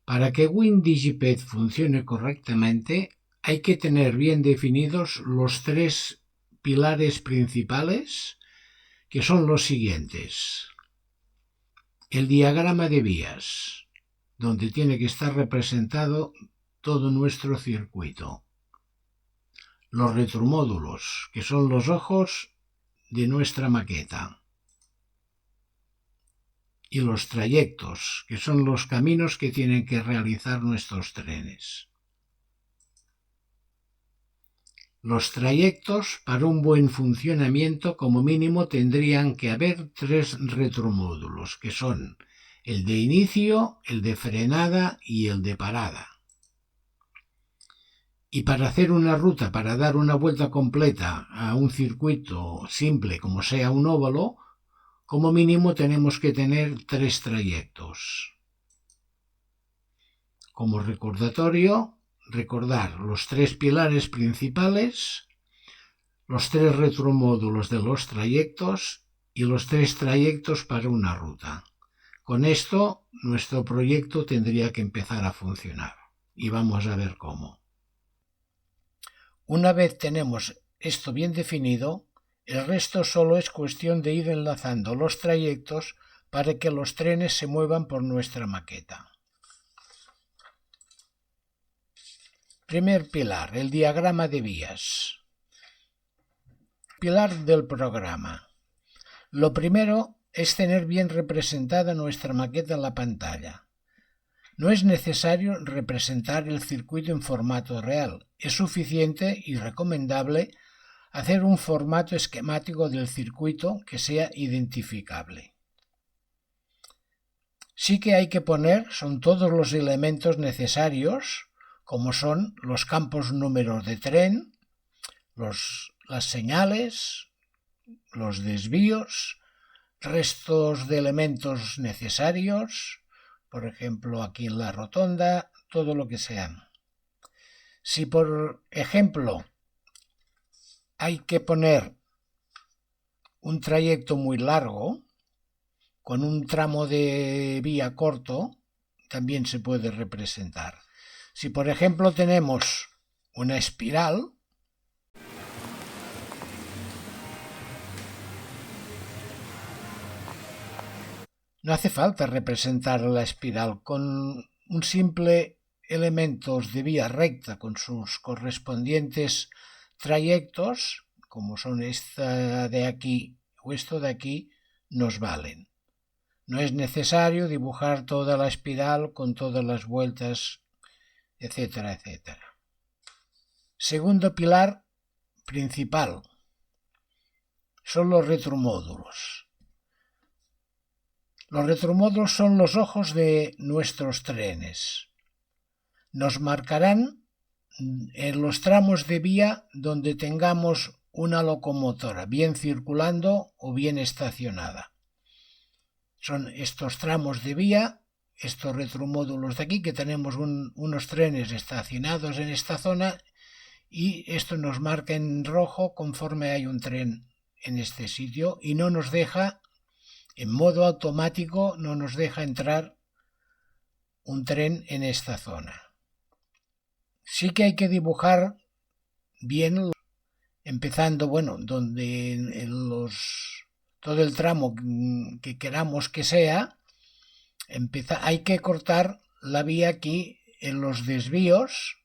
Para que WinDigiped funcione correctamente, hay que tener bien definidos los tres pilares principales, que son los siguientes. El diagrama de vías, donde tiene que estar representado todo nuestro circuito. Los retromódulos, que son los ojos de nuestra maqueta. Y los trayectos, que son los caminos que tienen que realizar nuestros trenes. Los trayectos, para un buen funcionamiento, como mínimo tendrían que haber 3 retromódulos, que son el de inicio, el de frenada y el de parada. Y para hacer una ruta, para dar una vuelta completa a un circuito simple como sea un óvalo, como mínimo tenemos que tener 3 trayectos. Como recordatorio, recordar los 3 pilares principales, los 3 retromódulos de los trayectos y los 3 trayectos para una ruta. Con esto, nuestro proyecto tendría que empezar a funcionar. Y vamos a ver cómo. Una vez tenemos esto bien definido, el resto solo es cuestión de ir enlazando los trayectos para que los trenes se muevan por nuestra maqueta. Primer pilar, el diagrama de vías. Pilar del programa. Lo primero es tener bien representada nuestra maqueta en la pantalla. No es necesario representar el circuito en formato real. Es suficiente y recomendable hacer un formato esquemático del circuito que sea identificable. Sí que hay que poner, son todos los elementos necesarios, como son los campos números de tren, las señales, los desvíos, restos de elementos necesarios, por ejemplo aquí en la rotonda, todo lo que sea. Si por ejemplo hay que poner un trayecto muy largo, con un tramo de vía corto, también se puede representar. Si por ejemplo tenemos una espiral, no hace falta representar la espiral. Con un simple elementos de vía recta con sus correspondientes trayectos, como son esta de aquí o esto de aquí, nos valen. No es necesario dibujar toda la espiral con todas las vueltas, etcétera, etcétera. Segundo pilar principal son los retromódulos. Los retromódulos son los ojos de nuestros trenes. Nos marcarán en los tramos de vía donde tengamos una locomotora bien circulando o bien estacionada. Son estos tramos de vía, estos retromódulos de aquí, que tenemos unos trenes estacionados en esta zona y esto nos marca en rojo conforme hay un tren en este sitio y no nos deja, en modo automático, no nos deja entrar un tren en esta zona. Sí que hay que dibujar bien, empezando, donde todo el tramo que queramos que sea, hay que cortar la vía aquí en los desvíos,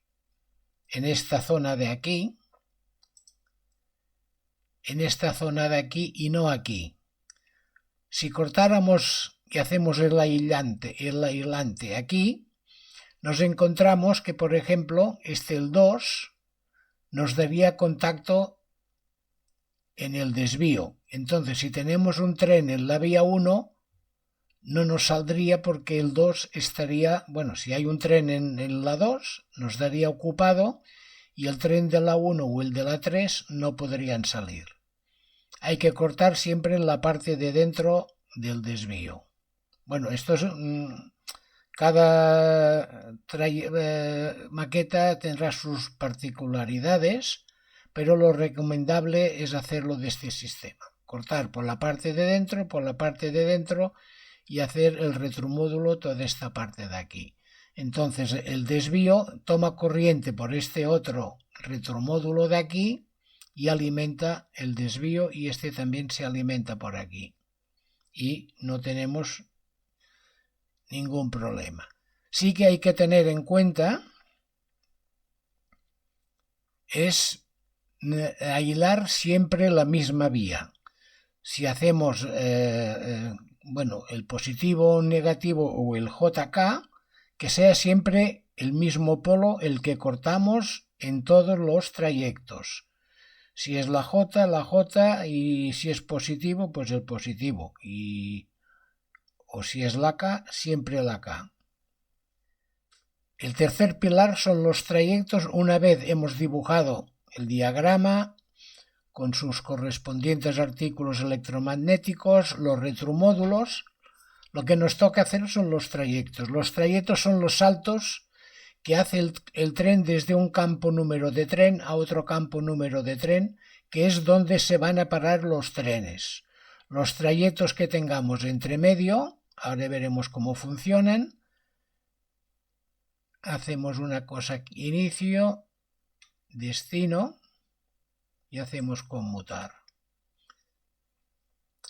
en esta zona de aquí, y no aquí. Si cortáramos y hacemos el aislante aquí, nos encontramos que, por ejemplo, el 2 nos daría contacto en el desvío. Entonces, si tenemos un tren en la vía 1, no nos saldría porque el 2 estaría, si hay un tren en la 2, nos daría ocupado y el tren de la 1 o el de la 3 no podrían salir. Hay que cortar siempre en la parte de dentro del desvío. Esto es... Cada maqueta tendrá sus particularidades, pero lo recomendable es hacerlo de este sistema. Cortar por la parte de dentro y hacer el retromódulo toda esta parte de aquí. Entonces el desvío toma corriente por este otro retromódulo de aquí y alimenta el desvío, y este también se alimenta por aquí. Y no tenemos ningún problema. Sí que hay que tener en cuenta es aislar siempre la misma vía. Si hacemos el positivo o negativo o el JK, que sea siempre el mismo polo el que cortamos en todos los trayectos. Si es la J, y si es positivo, pues el positivo. O si es la K, siempre la K. El tercer pilar son los trayectos. Una vez hemos dibujado el diagrama con sus correspondientes artículos electromagnéticos, los retromódulos, lo que nos toca hacer son los trayectos. Los trayectos son los saltos que hace el tren desde un campo número de tren a otro campo número de tren, que es donde se van a parar los trenes. Los trayectos que tengamos entre medio, ahora veremos cómo funcionan. Hacemos una cosa aquí, inicio, destino, y hacemos conmutar.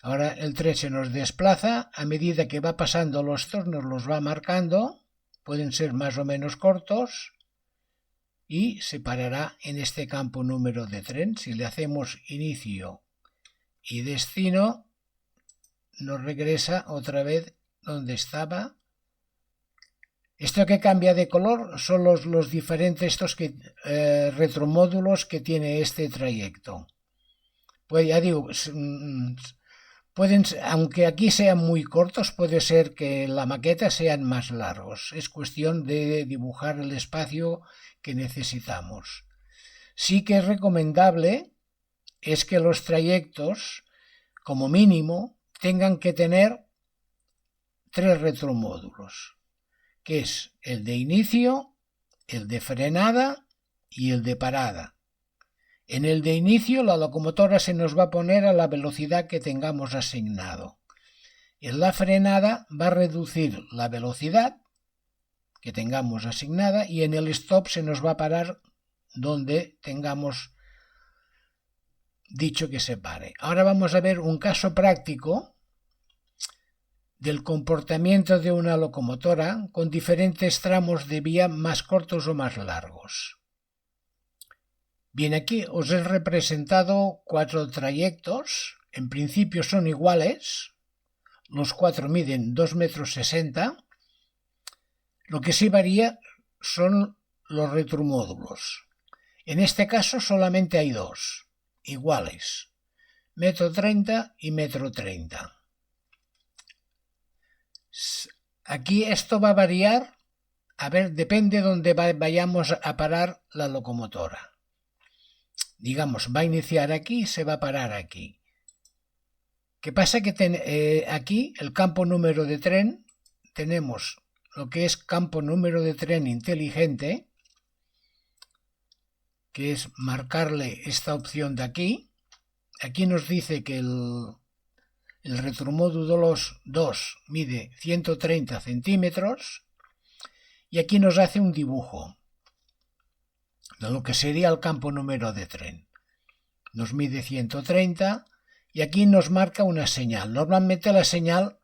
Ahora el tren se nos desplaza, a medida que va pasando los turnos los va marcando, pueden ser más o menos cortos, y se parará en este campo número de tren. Si le hacemos inicio y destino, nos regresa otra vez donde estaba. Esto que cambia de color son los diferentes retromódulos que tiene este trayecto. Pues ya digo, aunque aquí sean muy cortos, puede ser que en la maqueta sean más largos. Es cuestión de dibujar el espacio que necesitamos. Sí que es recomendable es que los trayectos, como mínimo, tengan que tener 3 retromódulos, que es el de inicio, el de frenada y el de parada. En el de inicio la locomotora se nos va a poner a la velocidad que tengamos asignado. En la frenada va a reducir la velocidad que tengamos asignada, y en el stop se nos va a parar donde tengamos dicho que se pare. Ahora vamos a ver un caso práctico del comportamiento de una locomotora con diferentes tramos de vía más cortos o más largos. Bien, aquí os he representado 4 trayectos. En principio son iguales. Los 4 miden 2,60 m. Lo que sí varía son los retromódulos. En este caso solamente hay 2 iguales, 1,30 m y 1,30 m. Aquí esto va a variar, depende de dónde vayamos a parar la locomotora. Digamos, va a iniciar aquí y se va a parar aquí. ¿Qué pasa? Que aquí, el campo número de tren, tenemos lo que es campo número de tren inteligente, que es marcarle esta opción de aquí. Aquí nos dice que el retromódulo 2 mide 130 centímetros, y aquí nos hace un dibujo de lo que sería el campo número de tren. Nos mide 130 y aquí nos marca una señal. Normalmente la señal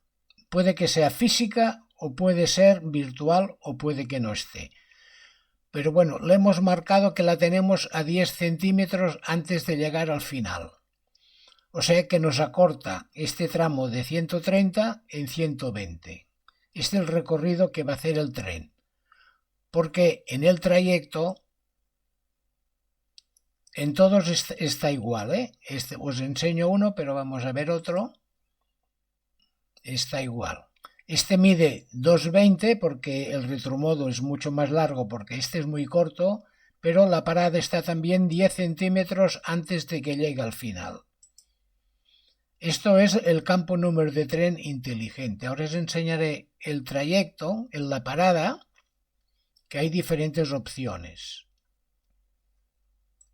puede que sea física o puede ser virtual o puede que no esté. Pero bueno, le hemos marcado que la tenemos a 10 centímetros antes de llegar al final. O sea que nos acorta este tramo de 130 en 120. Este es el recorrido que va a hacer el tren. Porque en el trayecto, en todos está igual, os enseño uno, pero vamos a ver otro. Está igual. Este mide 2,20 porque el retromodo es mucho más largo, porque este es muy corto, pero la parada está también 10 centímetros antes de que llegue al final. Esto es el campo número de tren inteligente. Ahora os enseñaré el trayecto en la parada, que hay diferentes opciones.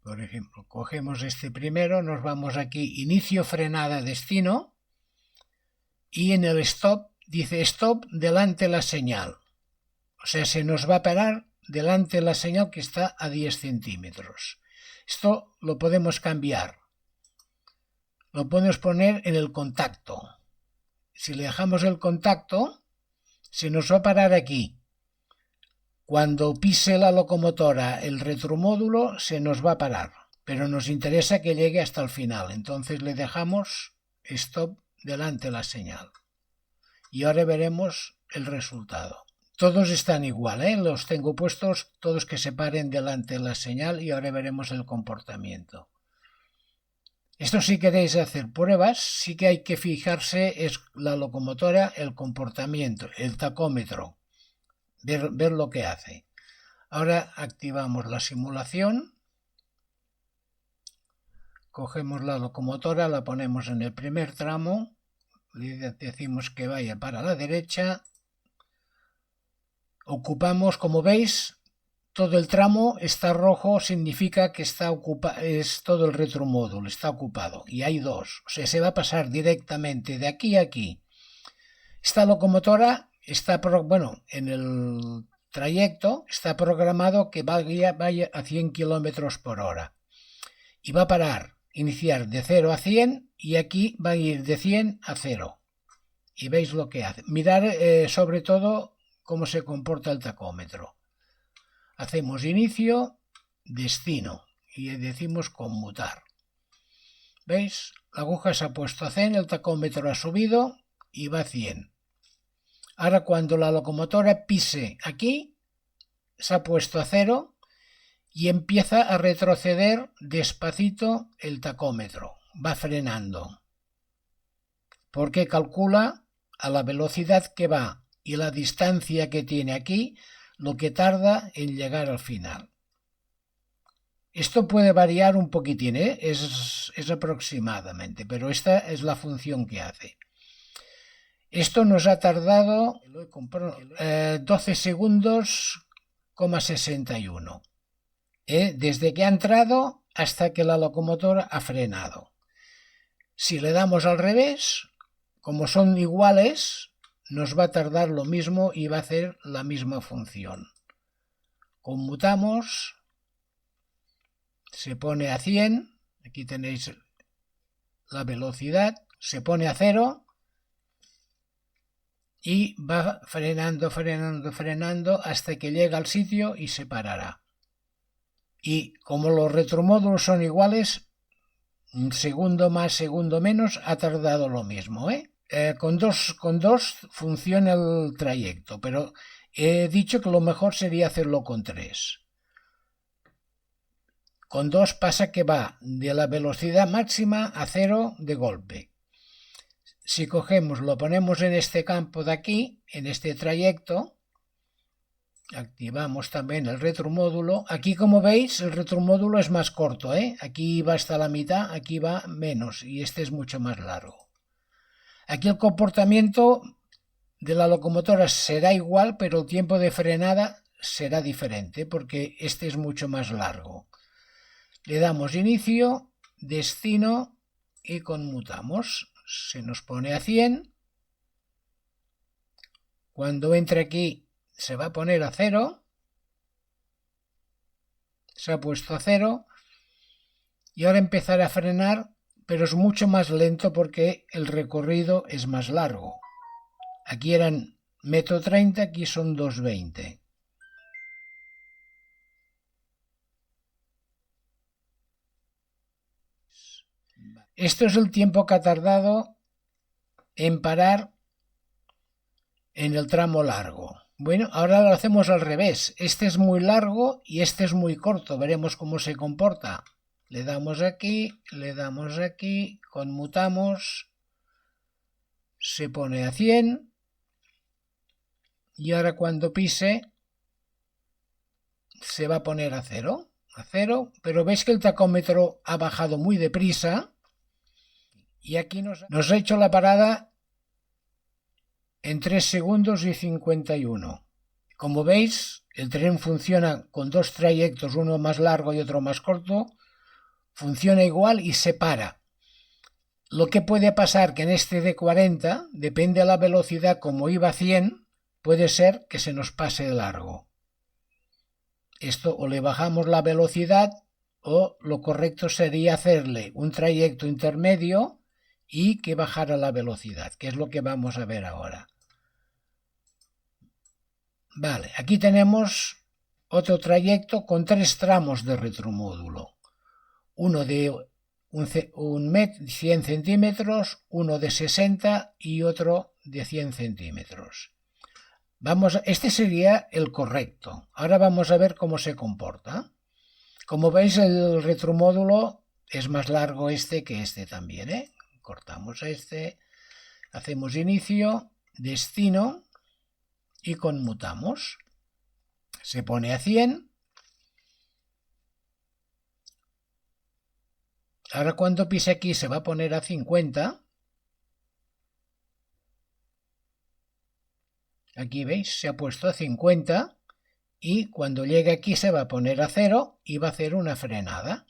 Por ejemplo, cogemos este primero, nos vamos aquí, inicio, frenada, destino, y en el stop dice stop delante la señal. O sea, se nos va a parar delante la señal que está a 10 centímetros. Esto lo podemos cambiar. Lo podemos poner en el contacto. Si le dejamos el contacto, se nos va a parar aquí. Cuando pise la locomotora el retromódulo, se nos va a parar. Pero nos interesa que llegue hasta el final. Entonces le dejamos stop delante la señal. Y ahora veremos el resultado. Todos están igual, ¿eh? Los tengo puestos todos que se paren delante de la señal y ahora veremos el comportamiento. Esto, si queréis hacer pruebas, sí que hay que fijarse es la locomotora, el comportamiento, el tacómetro, ver lo que hace. Ahora activamos la simulación, cogemos la locomotora, la ponemos en el primer tramo, le decimos que vaya para la derecha. Ocupamos, como veis, todo el tramo está rojo, significa que está es todo el retromódulo, está ocupado. Y hay dos, o sea, se va a pasar directamente de aquí a aquí. Esta locomotora está, en el trayecto está programado que vaya a 100 km por hora. Y va a parar, iniciar de 0 a 100 y aquí va a ir de 100 a 0. Y veis lo que hace. Mirar sobre todo cómo se comporta el tacómetro. Hacemos inicio, destino y decimos conmutar. ¿Veis? La aguja se ha puesto a 100, el tacómetro ha subido y va a 100. Ahora cuando la locomotora pise aquí, se ha puesto a 0 y empieza a retroceder despacito el tacómetro. Va frenando. Porque calcula a la velocidad que va y la distancia que tiene aquí, lo que tarda en llegar al final. Esto puede variar un poquitín, ¿eh? Es aproximadamente, pero esta es la función que hace. Esto nos ha tardado 12 segundos, 61. Desde que ha entrado hasta que la locomotora ha frenado. Si le damos al revés, como son iguales, nos va a tardar lo mismo y va a hacer la misma función. Conmutamos, se pone a 100, aquí tenéis la velocidad, se pone a 0 y va frenando hasta que llega al sitio y se parará. Y como los retromódulos son iguales, un segundo más, segundo menos, ha tardado lo mismo, con dos funciona el trayecto, pero he dicho que lo mejor sería hacerlo con 3. Con 2 pasa que va de la velocidad máxima a 0 de golpe. Si cogemos, lo ponemos en este campo de aquí, en este trayecto, activamos también el retromódulo. Aquí, como veis, el retromódulo es más corto, Aquí va hasta la mitad, aquí va menos y este es mucho más largo. Aquí el comportamiento de la locomotora será igual, pero el tiempo de frenada será diferente porque este es mucho más largo. Le damos inicio, destino y conmutamos. Se nos pone a 100. Cuando entre aquí se va a poner a 0. Se ha puesto a 0. Y ahora empezará a frenar, pero es mucho más lento porque el recorrido es más largo. Aquí eran 1,30 m, aquí son 2,20 m. Esto es el tiempo que ha tardado en parar en el tramo largo. Bueno, ahora lo hacemos al revés. Este es muy largo y este es muy corto. Veremos cómo se comporta. Le damos aquí, conmutamos, se pone a 100 y ahora cuando pise se va a poner a 0, pero veis que el tacómetro ha bajado muy deprisa y aquí nos ha hecho la parada en 3 segundos y 51. Como veis, el tren funciona con dos trayectos, uno más largo y otro más corto, funciona igual y se para. Lo que puede pasar que en este de 40, depende de la velocidad, como iba a 100, puede ser que se nos pase de largo. Esto o le bajamos la velocidad o lo correcto sería hacerle un trayecto intermedio y que bajara la velocidad, que es lo que vamos a ver ahora. Vale, aquí tenemos otro trayecto con 3 tramos de retromódulo. Uno de 100 centímetros, uno de 60 y otro de 100 centímetros. Este sería el correcto. Ahora vamos a ver cómo se comporta. Como veis, el retromódulo es más largo este que este también, ¿eh? Cortamos este, hacemos inicio, destino y conmutamos. Se pone a 100. Ahora cuando pise aquí se va a poner a 50. Aquí veis, se ha puesto a 50 y cuando llegue aquí se va a poner a 0 y va a hacer una frenada.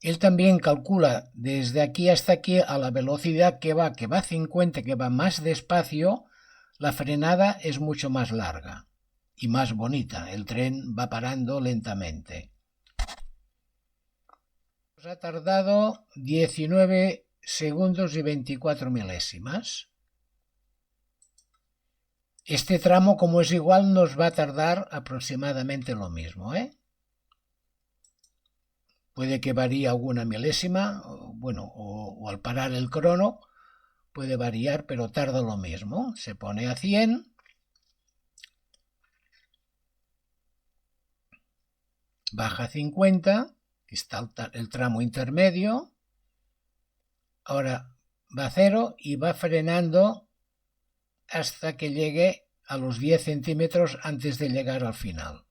Él también calcula desde aquí hasta aquí a la velocidad que va a 50, que va más despacio, la frenada es mucho más larga y más bonita. El tren va parando lentamente. Nos ha tardado 19 segundos y 24 milésimas. Este tramo, como es igual, nos va a tardar aproximadamente lo mismo, ¿eh? Puede que varíe alguna milésima, o al parar el crono puede variar, pero tarda lo mismo. Se pone a 100. Baja a 50, que está el tramo intermedio. Ahora va a 0 y va frenando hasta que llegue a los 10 centímetros antes de llegar al final.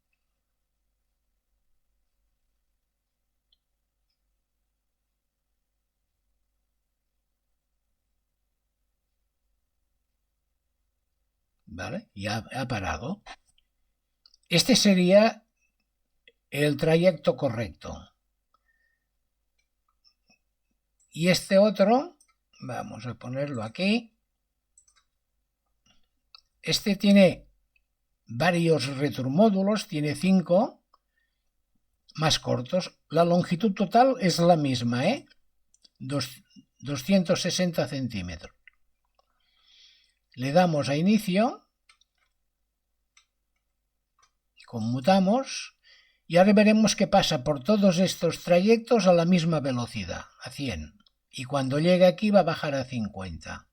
¿Vale? Ya ha parado. Este sería el trayecto correcto. Y este otro, vamos a ponerlo aquí. Este tiene varios retromódulos, tiene 5 más cortos. La longitud total es la misma, 260 centímetros. Le damos a inicio, conmutamos y ahora veremos que pasa por todos estos trayectos a la misma velocidad, a 100. Y cuando llegue aquí va a bajar a 50.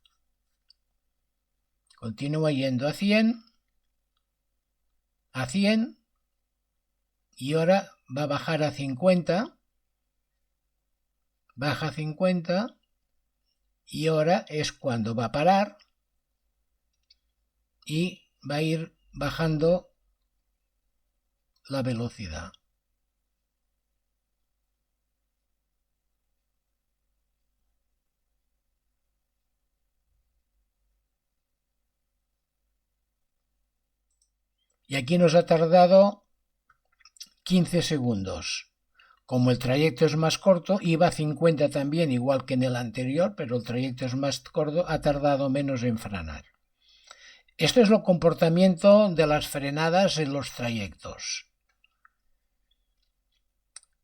Continúa yendo a 100, y ahora va a bajar a 50, baja a 50 y ahora es cuando va a parar y va a ir bajando la velocidad. Y aquí nos ha tardado 15 segundos. Como el trayecto es más corto, iba a 50 también, igual que en el anterior, pero el trayecto es más corto, ha tardado menos en frenar. Esto es el comportamiento de las frenadas en los trayectos.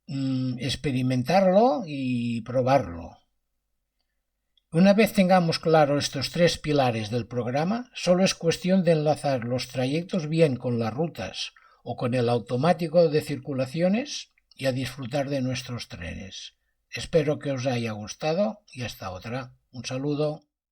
Experimentarlo y probarlo. Una vez tengamos claro estos 3 pilares del programa, solo es cuestión de enlazar los trayectos bien con las rutas o con el automático de circulaciones y a disfrutar de nuestros trenes. Espero que os haya gustado y hasta otra. Un saludo.